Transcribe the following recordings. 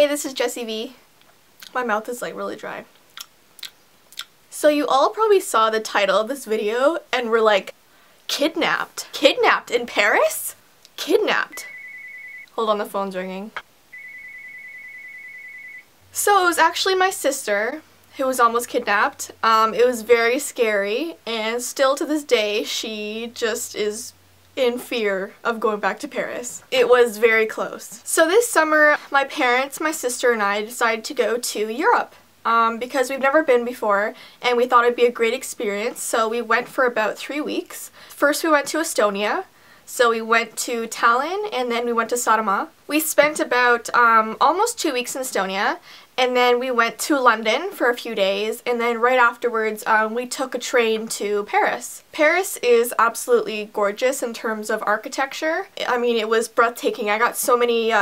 Hey, this is Jessie V. My mouth is like really dry. So you all probably saw the title of this video and were like, kidnapped? Kidnapped in Paris? Kidnapped. Hold on, the phone's ringing. So it was actually my sister who was almost kidnapped. It was very scary, and still to this day she just is in fear of going back to Paris. It was very close. So this summer, my parents, my sister, and I decided to go to Europe because we've never been before and we thought it'd be a great experience. So we went for about 3 weeks. First we went to Estonia. So we went to Tallinn and then we went to Saaremaa. We spent about almost 2 weeks in Estonia, and then we went to London for a few days, and then right afterwards we took a train to Paris. Paris is absolutely gorgeous in terms of architecture. I mean, it was breathtaking. I got so many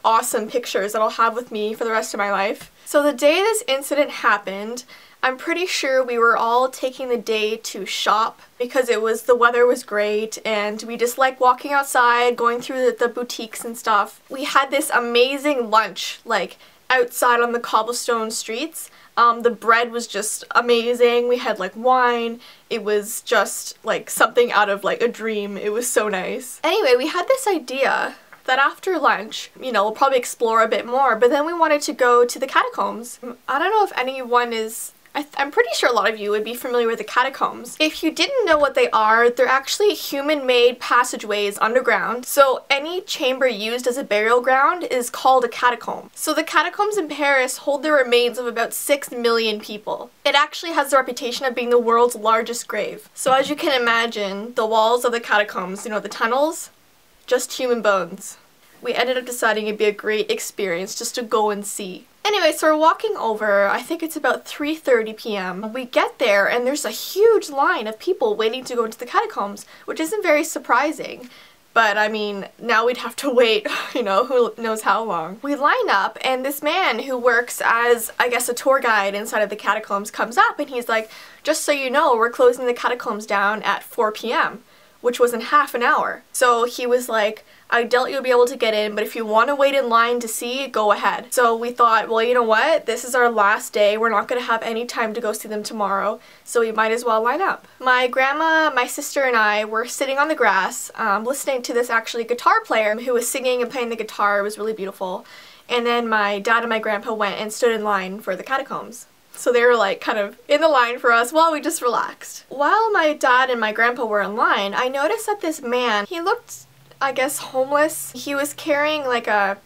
awesome pictures that I'll have with me for the rest of my life. So the day this incident happened, I'm pretty sure we were all taking the day to shop because the weather was great and we just like walking outside, going through the boutiques and stuff. We had this amazing lunch like outside on the cobblestone streets. The bread was just amazing. We had like wine. It was just like something out of like a dream. It was so nice. Anyway, we had this idea that after lunch, you know, we'll probably explore a bit more, but then we wanted to go to the catacombs. I don't know if anyone is I'm pretty sure a lot of you would be familiar with the catacombs. If you didn't know what they are, they're actually human-made passageways underground. So any chamber used as a burial ground is called a catacomb. So the catacombs in Paris hold the remains of about 6 million people. It actually has the reputation of being the world's largest grave. So as you can imagine, the walls of the catacombs, you know, the tunnels, just human bones. We ended up deciding it'd be a great experience just to go and see. Anyway, so we're walking over, I think it's about 3:30 p.m. We get there and there's a huge line of people waiting to go into the catacombs, which isn't very surprising. But I mean, now we'd have to wait, you know, who knows how long. We line up and this man who works as, I guess, a tour guide inside of the catacombs comes up and he's like, just so you know, we're closing the catacombs down at 4 p.m. which was in half an hour. So he was like, I doubt you'll be able to get in, but if you want to wait in line to see, go ahead. So we thought, well, you know what? This is our last day. We're not going to have any time to go see them tomorrow, so we might as well line up. My grandma, my sister, and I were sitting on the grass listening to this actually guitar player who was singing and playing the guitar. It was really beautiful. And then my dad and my grandpa went and stood in line for the catacombs. So they were like kind of in the line for us while we just relaxed. While my dad and my grandpa were in line, I noticed that this man, he looked, I guess, homeless. He was carrying like a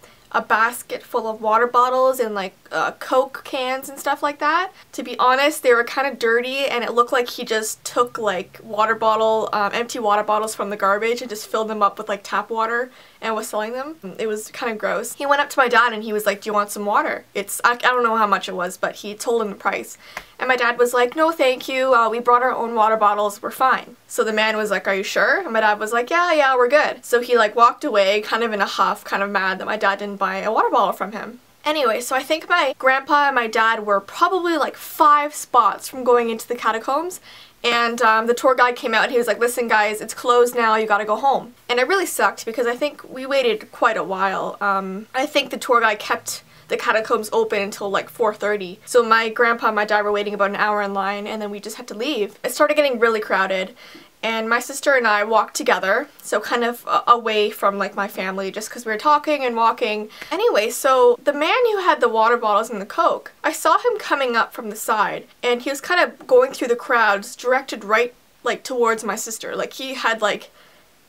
basket full of water bottles and like Coke cans and stuff like that. To be honest, they were kind of dirty and it looked like he just took like empty water bottles from the garbage and just filled them up with like tap water and was selling them. It was kind of gross. He went up to my dad and he was like, do you want some water? I don't know how much it was, but he told him the price. And my dad was like, no thank you, we brought our own water bottles, we're fine. So the man was like, are you sure? And my dad was like, yeah, we're good. So he like walked away kind of in a huff, kind of mad that my dad didn't buy a water bottle from him. Anyway, so I think my grandpa and my dad were probably like 5 spots from going into the catacombs, and the tour guide came out and he was like, listen guys, it's closed now, you gotta go home. And it really sucked because I think we waited quite a while. I think the tour guide kept the catacombs open until like 4:30. So my grandpa and my dad were waiting about an hour in line and then we just had to leave. It started getting really crowded and my sister and I walked together, so kind of away from like my family just because we were talking and walking. Anyway, so the man who had the water bottles and the Coke, I saw him coming up from the side and he was kind of going through the crowds directed right like towards my sister. Like he had like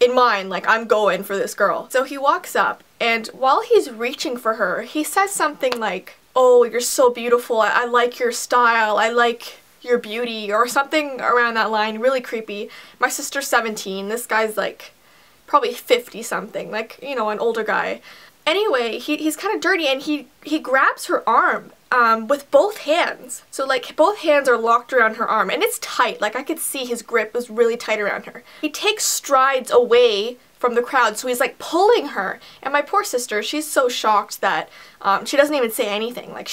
in mind, like, I'm going for this girl. So he walks up and while he's reaching for her, he says something like, oh, you're so beautiful, I like your style, I like your beauty, or something around that line. Really creepy. My sister's 17, this guy's like probably 50 something, like, you know, an older guy. Anyway, he's kind of dirty and he grabs her arm with both hands. So like both hands are locked around her arm and it's tight. Like I could see his grip was really tight around her. He takes strides away from the crowd, so he's like pulling her. And my poor sister, she's so shocked that she doesn't even say anything. Like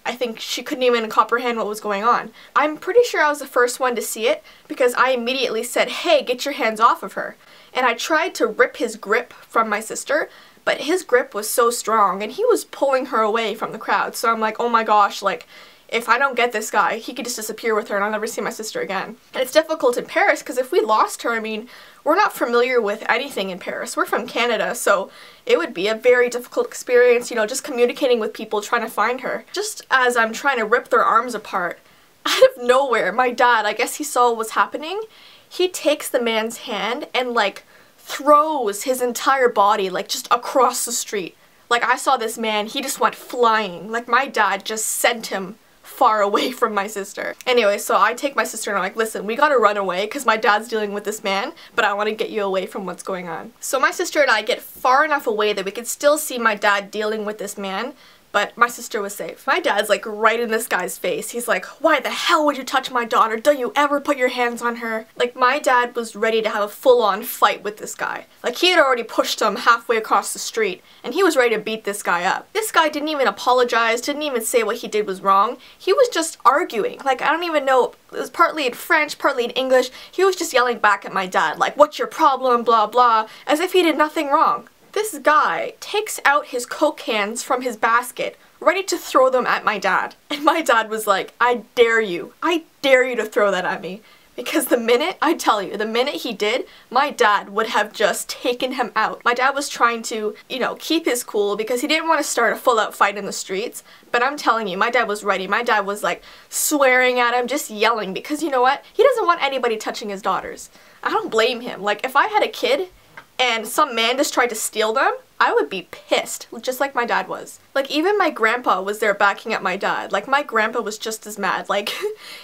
I think she couldn't even comprehend what was going on. I'm pretty sure I was the first one to see it because I immediately said, hey, get your hands off of her. And I tried to rip his grip from my sister, but his grip was so strong and he was pulling her away from the crowd. So I'm like, oh my gosh, like, if I don't get this guy, he could just disappear with her and I'll never see my sister again. And it's difficult in Paris because if we lost her, I mean, we're not familiar with anything in Paris. We're from Canada, so it would be a very difficult experience, you know, just communicating with people trying to find her. Just as I'm trying to rip their arms apart, out of nowhere, my dad, I guess he saw what was happening, he takes the man's hand and like throws his entire body like just across the street. Like I saw this man, he just went flying. Like my dad just sent him far away from my sister. Anyway, so I take my sister and I'm like, listen, we gotta run away because my dad's dealing with this man, but I want to get you away from what's going on. So my sister and I get far enough away that we could still see my dad dealing with this man, but my sister was safe. My dad's like right in this guy's face. He's like, why the hell would you touch my daughter? Don't you ever put your hands on her? Like my dad was ready to have a full-on fight with this guy. Like he had already pushed him halfway across the street and he was ready to beat this guy up. This guy didn't even apologize, didn't even say what he did was wrong. He was just arguing. Like I don't even know, it was partly in French, partly in English. He was just yelling back at my dad like, what's your problem, blah blah, as if he did nothing wrong. This guy takes out his Coke cans from his basket, ready to throw them at my dad. And my dad was like, I dare you to throw that at me. Because the minute, I tell you, the minute he did, my dad would have just taken him out. My dad was trying to, you know, keep his cool because he didn't want to start a full-out fight in the streets. But I'm telling you, my dad was ready. My dad was like swearing at him, just yelling because you know what? He doesn't want anybody touching his daughters. I don't blame him. Like if I had a kid and some man just tried to steal them, I would be pissed, just like my dad was. Like even my grandpa was there backing up my dad. Like my grandpa was just as mad. Like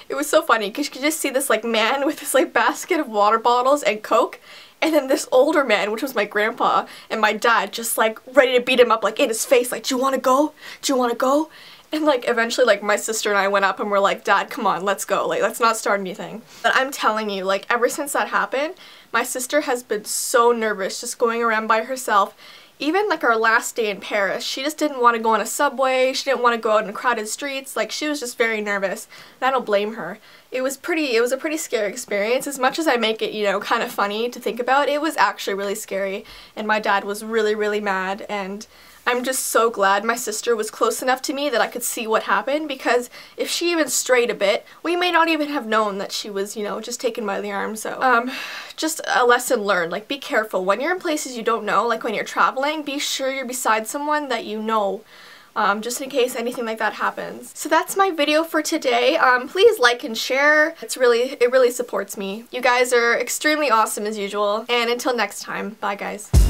it was so funny because you could just see this like man with this like basket of water bottles and Coke, and then this older man, which was my grandpa, and my dad just like ready to beat him up like in his face, like, do you want to go? Do you want to go? And like eventually like my sister and I went up and we're like, Dad, come on, let's go. Like let's not start anything. But I'm telling you, like ever since that happened, my sister has been so nervous just going around by herself. Even like our last day in Paris, she just didn't want to go on a subway, she didn't want to go out in crowded streets, like she was just very nervous, and I don't blame her. It was a pretty scary experience. As much as I make it, you know, kind of funny to think about, it was actually really scary, and my dad was really, really mad, and I'm just so glad my sister was close enough to me that I could see what happened, because if she even strayed a bit, we may not even have known that she was, you know, just taken by the arm. So, just a lesson learned, like be careful. When you're in places you don't know, like when you're traveling, be sure you're beside someone that you know, just in case anything like that happens. So that's my video for today. Please like and share. It really supports me. You guys are extremely awesome as usual, and until next time, bye guys.